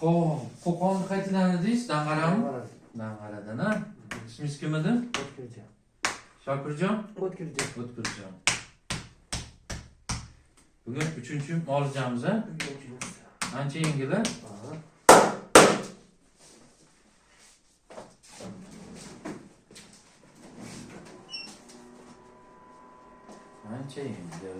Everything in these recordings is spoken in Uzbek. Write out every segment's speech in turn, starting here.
Xo'p, Qo'qonni qayerdan dedingiz? Dang'arami? Dang'aradan, ha? Ismingiz kim edi? O'tkirjon. Shokirjon? O'tkirjon. O'tkirjon. Bugun 3-chi olishamiz, ha? Ancha yengil-a? Ancha yengil.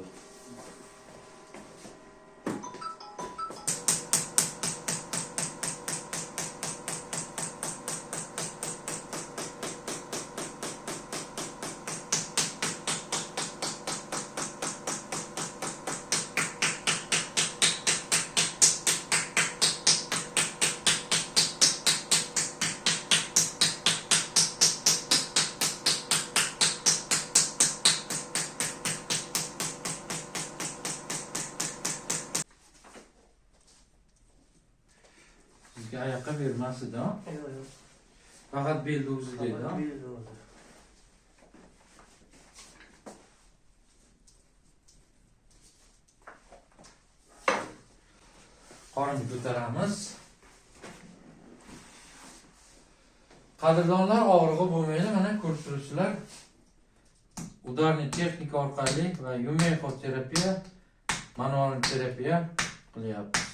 Sizga oyoqqa bermasdi, ha? Yo'q. Faqat belni o'zi deydi, ha? Qorinni ko'taramiz. Qadrdonlar, og'rig'i bo'lmaydi, mana ko'rib turibsizlar. Udarniy texnika orqali va yumexoterapiya, manual terapiya qilyapmiz.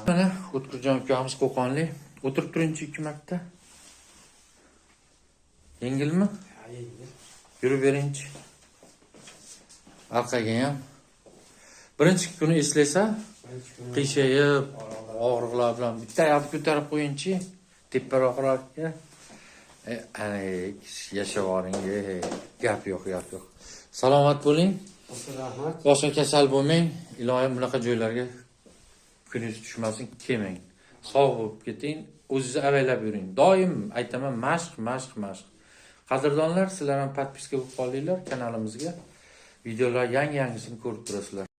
Mana O'tkirjon ukamiz Qo'qonlik. O'tirib turingchi 2 marta. Yengilmi? Yengil. Yurib beringchi. Orqaga ham. Birinchi kuni eslaysa, qiyshayib, og'riqlar bilan bitta oyoqni ko'tarib qo'yingchi, teparoqroqga. Yashavoring, gap yo'q, gap yo'q. Salomat bo'ling. Rahmat. Boshqa kasal bo'lmang. Iloyim bunaqa joylarga kuningiz tushmasin, kelmang. Sog' bo'lib keting, o'zingizni avaylab yuring. Doim aytaman, mashq. Qadrdonlar, sizlar ham podpiska bo'lib qolinglar kanalimizga. Videolar yangisini ko'rib turasizlar.